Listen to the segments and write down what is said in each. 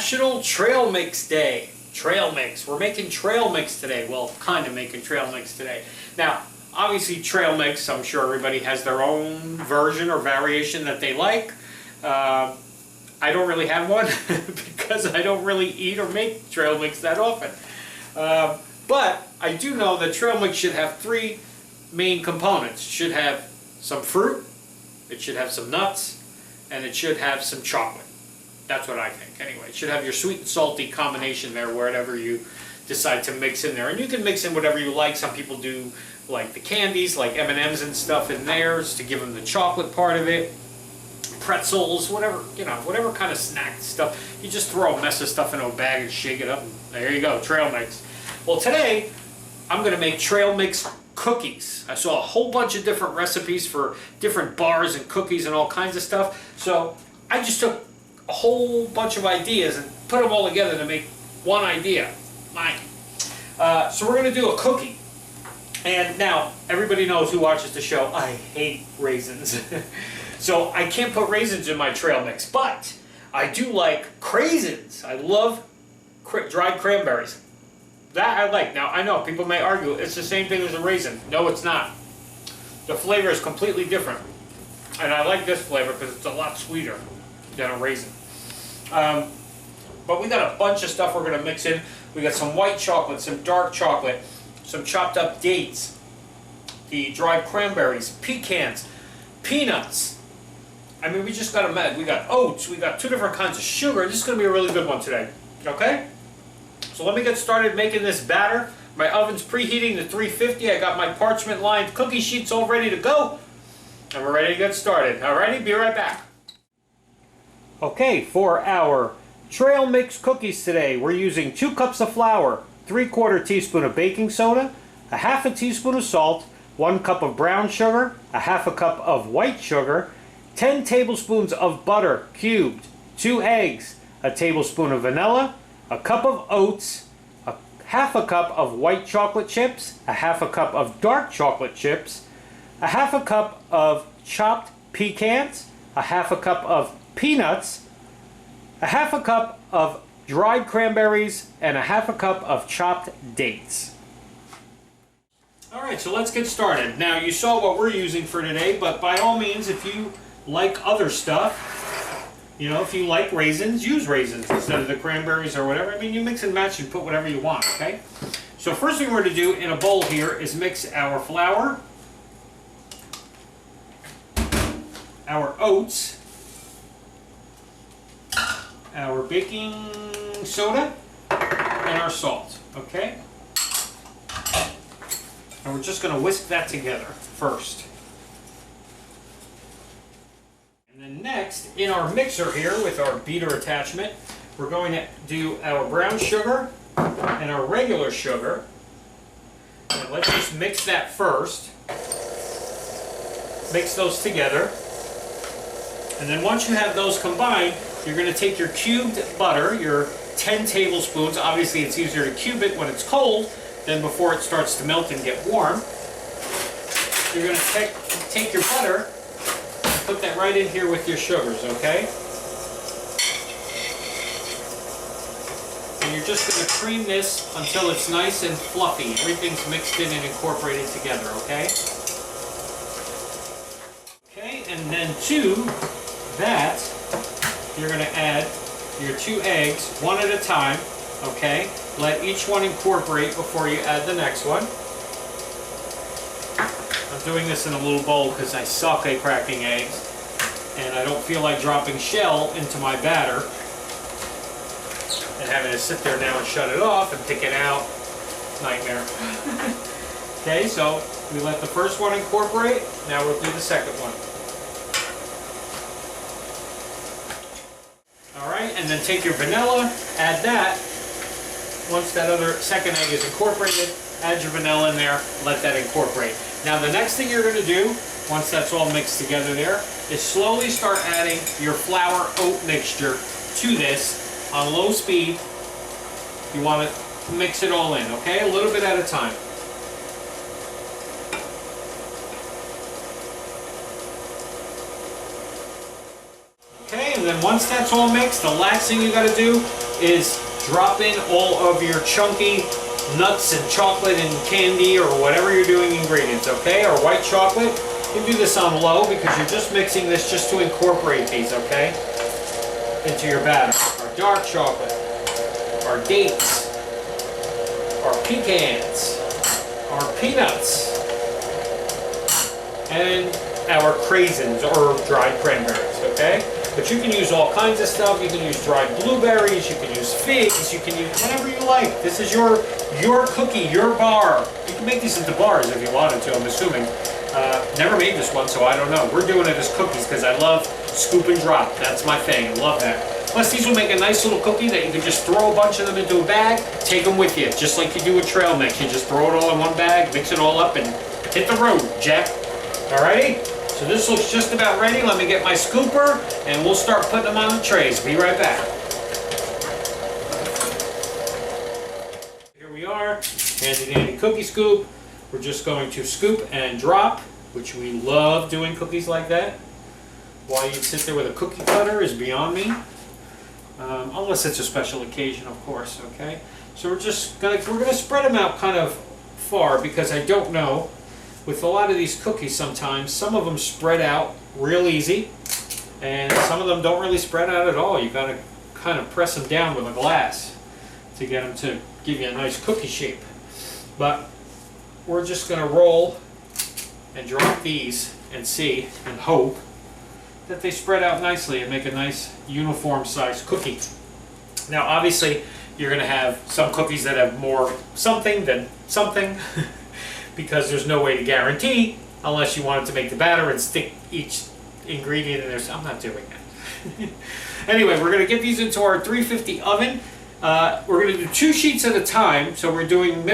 National Trail Mix Day. Trail mix. We're making trail mix today. Well, kind of making trail mix today. Now, obviously trail mix, I'm sure everybody has their own version or variation that they like. I don't really have one because I don't really eat or make trail mix that often. But I do know that trail mix should have three main components. It should have some fruit, it should have some nuts, and it should have some chocolate. That's what I think anyway. It should have your sweet and salty combination there, whatever you decide to mix in there. And you can mix in whatever you like. Some people do like the candies, like M&Ms and stuff in theirs to give them the chocolate part of it. Pretzels, whatever, you know, whatever kind of snack stuff. You just throw a mess of stuff in a bag and shake it up, and there you go, trail mix. Well, today I'm going to make trail mix cookies. I saw a whole bunch of different recipes for different bars and cookies and all kinds of stuff. So I just took a whole bunch of ideas and put them all together to make one idea, mine. So we're going to do a cookie. And now, everybody knows who watches the show, I hate raisins. So I can't put raisins in my trail mix, but I do like craisins. I love dried cranberries. That I like. Now, I know people may argue it's the same thing as a raisin. No, it's not. The flavor is completely different. And I like this flavor because it's a lot sweeter than a raisin. But we got a bunch of stuff we're going to mix in. We got some white chocolate, some dark chocolate, some chopped up dates, the dried cranberries, pecans, peanuts. I mean, we just got them mad. We got oats, we got two different kinds of sugar. This is going to be a really good one today. Okay? So let me get started making this batter. My oven's preheating to 350. I got my parchment lined cookie sheets all ready to go. And we're ready to get started. Alrighty, be right back. Okay, for our trail mix cookies today, we're using 2 cups of flour, 3/4 teaspoon of baking soda, a 1/2 teaspoon of salt, 1 cup of brown sugar, a 1/2 cup of white sugar, 10 tablespoons of butter cubed, 2 eggs, a tablespoon of vanilla, a cup of oats, a 1/2 cup of white chocolate chips, a 1/2 cup of dark chocolate chips, a 1/2 cup of chopped pecans, a 1/2 cup of peanuts, a 1/2 cup of dried cranberries, and a 1/2 cup of chopped dates. Alright, so let's get started. Now, you saw what we're using for today, but by all means, if you like other stuff, you know, if you like raisins, use raisins instead of the cranberries or whatever. I mean, you mix and match and put whatever you want, okay? So first thing we're going to do in a bowl here is mix our flour, our oats, our baking soda, and our salt, okay? And we're just going to whisk that together first. And then next, in our mixer here with our beater attachment, we're going to do our brown sugar and our regular sugar. And let's just mix that first. Mix those together. And then once you have those combined, you're going to take your cubed butter, your 10 tablespoons. Obviously, it's easier to cube it when it's cold than before it starts to melt and get warm. You're going to take your butter and put that right in here with your sugars, okay? And you're just going to cream this until it's nice and fluffy. Everything's mixed in and incorporated together, okay? Okay, and then to that, you're going to add your 2 eggs, one at a time, okay? Let each one incorporate before you add the next one. I'm doing this in a little bowl because I suck at cracking eggs, and I don't feel like dropping shell into my batter and having to sit there now and shut it off and pick it out. Nightmare. Okay, so we let the first one incorporate. Now we'll do the second one. Alright, and then take your vanilla, add that. Once that other second egg is incorporated, add your vanilla in there, let that incorporate. Now the next thing you're going to do, once that's all mixed together there, is slowly start adding your flour-oat mixture to this on low speed. You want to mix it all in, okay? A little bit at a time. Okay, and then once that's all mixed, the last thing you got to do is drop in all of your chunky nuts and chocolate and candy or whatever you're doing ingredients, okay? Or white chocolate. You do this on low because you're just mixing this just to incorporate these, okay? Into your batter. Our dark chocolate, our dates, our pecans, our peanuts, and our craisins or dried cranberries, okay? But you can use all kinds of stuff. You can use dried blueberries, you can use figs, you can use whatever you like. This is your cookie, your bar. You can make these into bars if you wanted to, I'm assuming. Never made this one, so I don't know. We're doing it as cookies because I love scoop and drop. That's my thing. I love that. Plus, these will make a nice little cookie that you can just throw a bunch of them into a bag, take them with you, just like you do with trail mix. You just throw it all in one bag, mix it all up, and hit the road, Jack. Alrighty? So this looks just about ready. Let me get my scooper, and we'll start putting them on the trays. Be right back. Here we are, handy dandy cookie scoop. We're just going to scoop and drop, which we love doing cookies like that. Why you sit there with a cookie cutter is beyond me. Unless it's a special occasion, of course, okay? So we're gonna spread them out kind of far because I don't know. With a lot of these cookies sometimes, some of them spread out real easy, and some of them don't really spread out at all. You gotta kind of press them down with a glass to get them to give you a nice cookie shape. But we're just gonna roll and drop these and see and hope that they spread out nicely and make a nice uniform sized cookie. Now obviously you're gonna have some cookies that have more something than something because there's no way to guarantee unless you wanted to make the batter and stick each ingredient in there. So I'm not doing that. Anyway, we're gonna get these into our 350 oven. We're gonna do 2 sheets at a time, so we're doing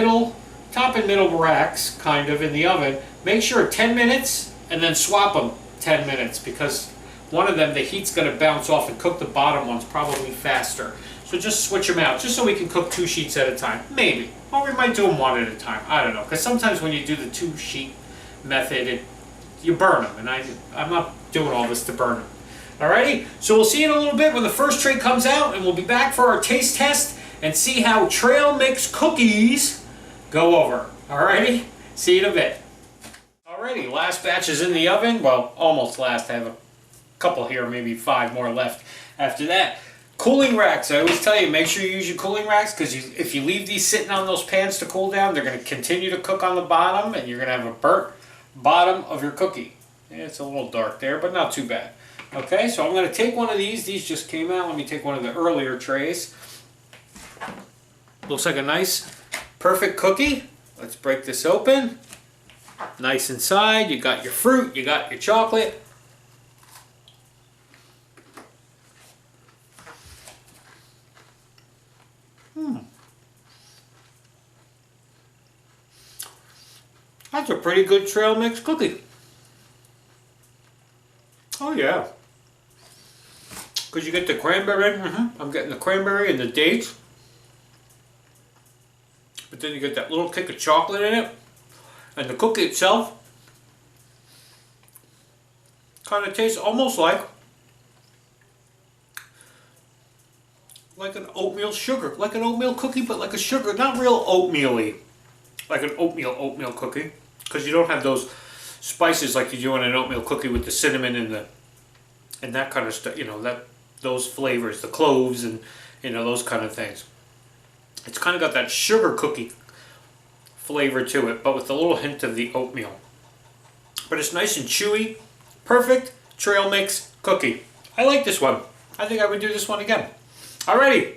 top and middle racks kind of in the oven. Make sure 10 minutes and then swap them 10 minutes because one of them, the heat's going to bounce off and cook the bottom ones probably faster. So just switch them out, just so we can cook 2 sheets at a time. Maybe. Or we might do them 1 at a time. I don't know. Because sometimes when you do the 2 sheet method, you burn them. And I'm not doing all this to burn them. Alrighty? So we'll see you in a little bit when the first tray comes out. And we'll be back for our taste test and see how trail mix cookies go over. Alrighty? See you in a bit. Alrighty, last batch is in the oven. Well, almost last. I have a couple here, maybe 5 more left after that. Cooling racks. I always tell you, make sure you use your cooling racks because if you leave these sitting on those pans to cool down, they're going to continue to cook on the bottom and you're going to have a burnt bottom of your cookie. Yeah, it's a little dark there, but not too bad. Okay, so I'm going to take one of these. These just came out. Let me take one of the earlier trays. Looks like a nice, perfect cookie. Let's break this open. Nice inside. You got your fruit. You got your chocolate. That's a pretty good trail mix cookie. Oh yeah. Because you get the cranberry. I'm getting the cranberry and the dates. But then you get that little kick of chocolate in it. And the cookie itself kind of tastes almost like an oatmeal sugar. Like an oatmeal cookie, but like a sugar. Not real oatmeal-y. Like an oatmeal cookie. Because you don't have those spices like you do in an oatmeal cookie with the cinnamon and that kind of stuff. You know, those flavors, the cloves and, you know, those kind of things. It's kind of got that sugar cookie flavor to it, but with a little hint of the oatmeal. But it's nice and chewy. Perfect trail mix cookie. I like this one. I think I would do this one again. Alrighty.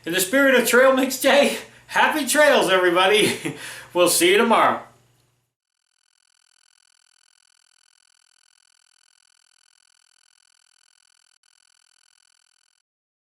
In the spirit of Trail Mix Day, happy trails, everybody. We'll see you tomorrow.